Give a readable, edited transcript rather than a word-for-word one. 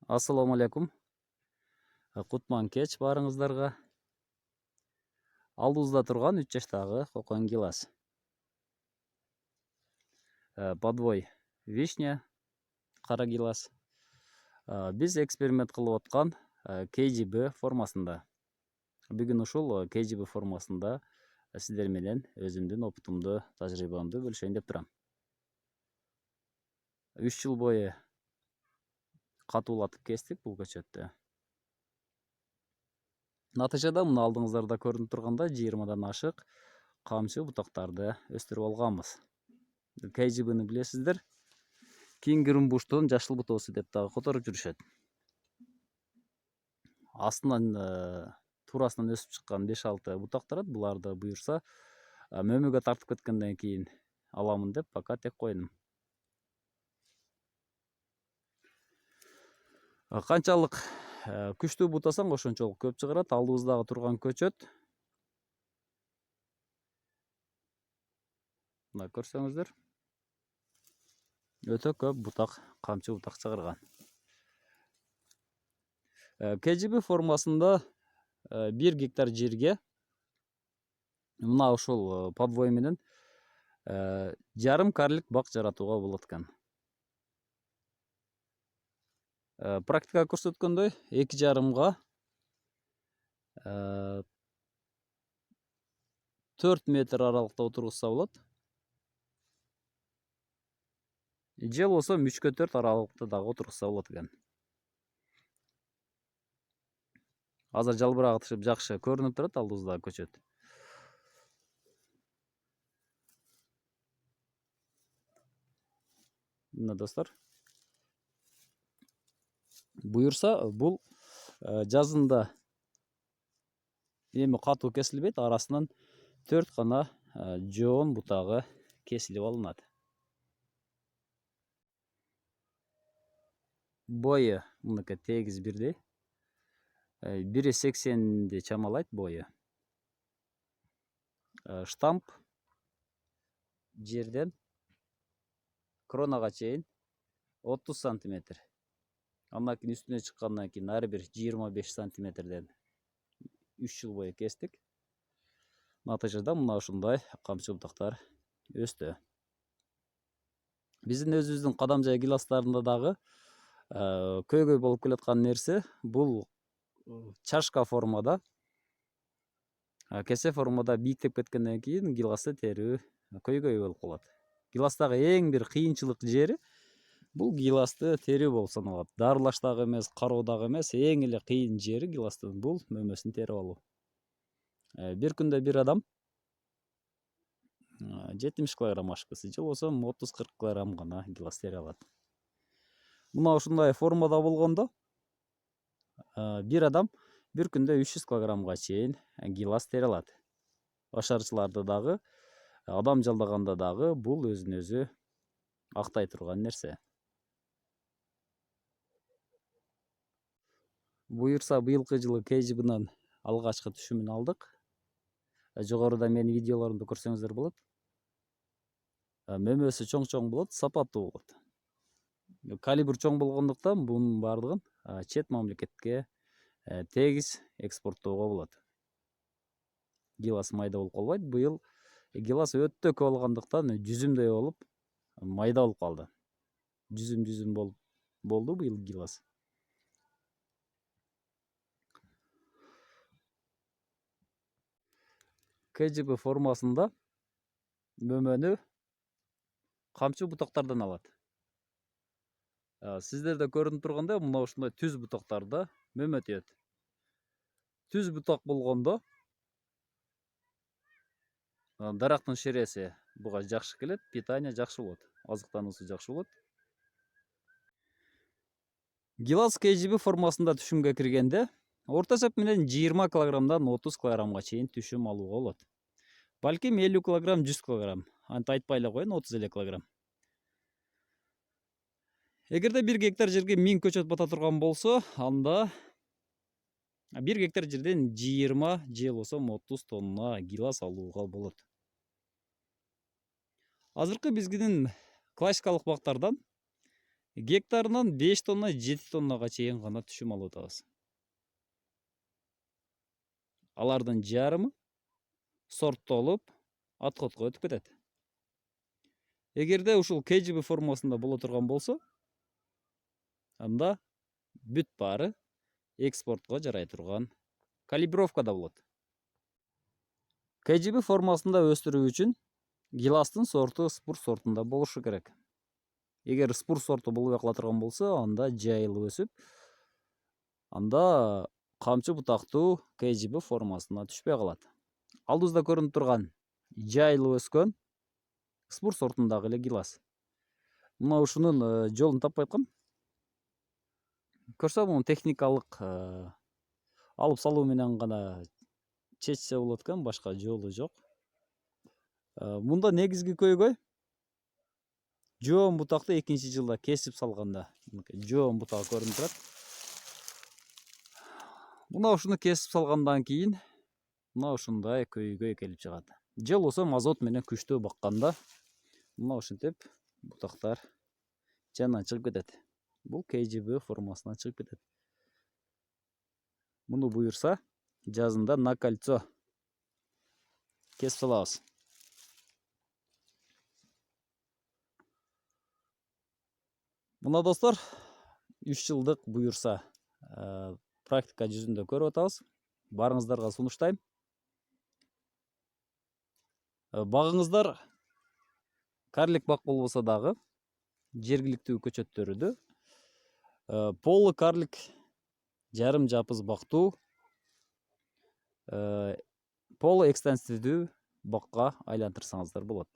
Assalamu алейкум. Кутман кеч барыңыздарга. Алдыбызда турган 3 жаштагы кокон гилас. Подвой вишня, кара гилас. Биз эксперимент кылып аткан KGB формасында. Бүгүн ушул KGB формасында сиздер менен өзүмдүн опытымды, тажрыйбамды бөлүшөйүн деп турам. 3 жыл бою катуулатып кестик бул көчөттү. Натыйжада мына алдыңыздарда көрүнүп турганда 20дан ашык камчы бутактарды өстүрүп алганбыз. KGB'ни билесиздер. Кингерунбуштун жашыл бутоосу деп дагы которуп жүрүшөт. Астынан туурасынан өсүп чыккан 5-6 бутак турат. Буларды буюрса мөмөгө тартып кеткенден кийин аламын деп пока тек койдум. Канчалык күчтүү бутасаң ошончолук көп чыгарат. Алдыбыздагы турган көчөт. Мына көрсөңүздөр. Өтө көп бутак, камчы бутак чыгарган. KGB формасында 1 гектар жерге мына ушул подвой менен жарым карлик бак жаратууга болот экен. Практика көрсөткөндөй 2,5-га 4 метр аралыкта отургузса болот. Же болсо 3-4 аралыкта дагы отургузса болот экен. Азыр жалбырагы тышып жакшы көрүнүп турат алдыбыздагы көчөт. Мына достор. Буюрса бул жазында эми катуу кесилбейт, арасынан 4 гана жоон бутагы кесилип алынат. Бою мыныкы тегиз бирдей. 1,80 чамалайт бою. Штамп жерден кронага чейин 30 сантиметр. Андан кийин үстүнө чыккандан кийин ар бир 25 сантиметрден 3 жыл бою кестик. Натыйжада мына ушундай камчы бутактар өстү. Биздин өзүбүздүн кадамжай гиластарында дагы көйгөй болуп келаткан нерсе бул чашка формада, кесе формада бийиктеп кеткенден кийин гиласты терүү көйгөй болуп калат. Гиластагы эң бир кыйынчылык жери бул гиласты терүү болуп саналат. Дарылаштагы эмес, кароодагы эмес, эң эле кыйын жери гиластын бул мөмөсүн терип алуу. Бир күндө бир адам 70 кг ашкысы, же болсо 30-40 кг гана гилас тере алат. Мына ушундай формада болгондо бир адам бир күндө 300 кг чейин гилас тере алат. Ашарчыларды дагы, адам жалдаганда дагы бул өзүн өзү актай турган нерсе. Буюрса быйылкы жылы KGB'нан алгачкы түшүмүн алдык. Жогоруда менин видеолорумду көрсөңүздөр болот. Мөмөсү чоң-чоң болот, сапаттуу болот. Калибр чоң болгондуктан бунун бардыгын чет мамлекетке тегиз экспорттоого болот. Гилас майда болуп калбайт. Быйыл гилас өтө көп алгандыктан жүзүмдөй болуп майда болуп калды. Жүзүм болду быйыл гилас. KGB формасында мөмөнү камчы бутактардан алат. Сиздерде көрүнүп тургандай, мына ушундай түз бутактарда мөмө тиет. Түз бутак болгондо дарактын шереси буга жакшы келет, питание жакшы болот, азыктануусу жакшы болот. Гилас KGB формасында түшүмгө киргенде орто эсеп менен 20 кг-дан 30 кг чейин түшүм алууга болот. Балким 50 кг, 100 кг. Антип айтпай эле коеюн, 30 кг. Эгерде 1 гектар жерге 1000 көчөт бата турган болсо, анда 1 гектар жерден 20 же болсо 30 тонна гилас алууга болот. Азыркы биздин классикалык бактардан Гектарынан 5 тонна 7 тоннага чейин гана түшүм алып атабыз. Алардын жарымы сорттолуп отходко өтүп кетет. Эгерде ушул КЖБ формасында боло турган болсо, анда бүт баары экспортко жарай турган калибровкада болот. КЖБ формасында өстүрүү үчүн гиластын сорту спур сортунда болушу керек. Эгер спур сорту болбой кала турган болсо, анда жайылып өсүп, анда камчы бутактуу КЖБ формасына түшпөй калат. Алдыбызда көрүнүп турган жайылып өскөн спур сортундагы эле гилас. Мына ушунун жолун таппай аткам. Көрсө муну техникалык алып салуу менен гана чечсе болот экен, башка жолу жок. Мында негизги көйгөй жоон бутакты экинчи жылда кесип салганда, жоон бутагы көрүнүп турат. Мына ушуну кесип салгандан кийин мына ушундай көйгөй келип чыгат. Же болбосо азот менен күчтүү бакканда мына ушинтип бутактар жанынан чыгып кетет. Бул КЖБ формасынан чыгып кетет. Муну буюрса жазында на кольцо кесип салабыз. Мына достор 3 жылдык буюрса практика жүзүндө көрүп атабыз. Барыңыздарга сунуштайм. Багыңыздар карлик бак болбосо дагы жергиликтүү көчөттөрдү полы карлик жарым жапыз бактуу полы экстенсивдүү бакка айлантырсаңыздар болот.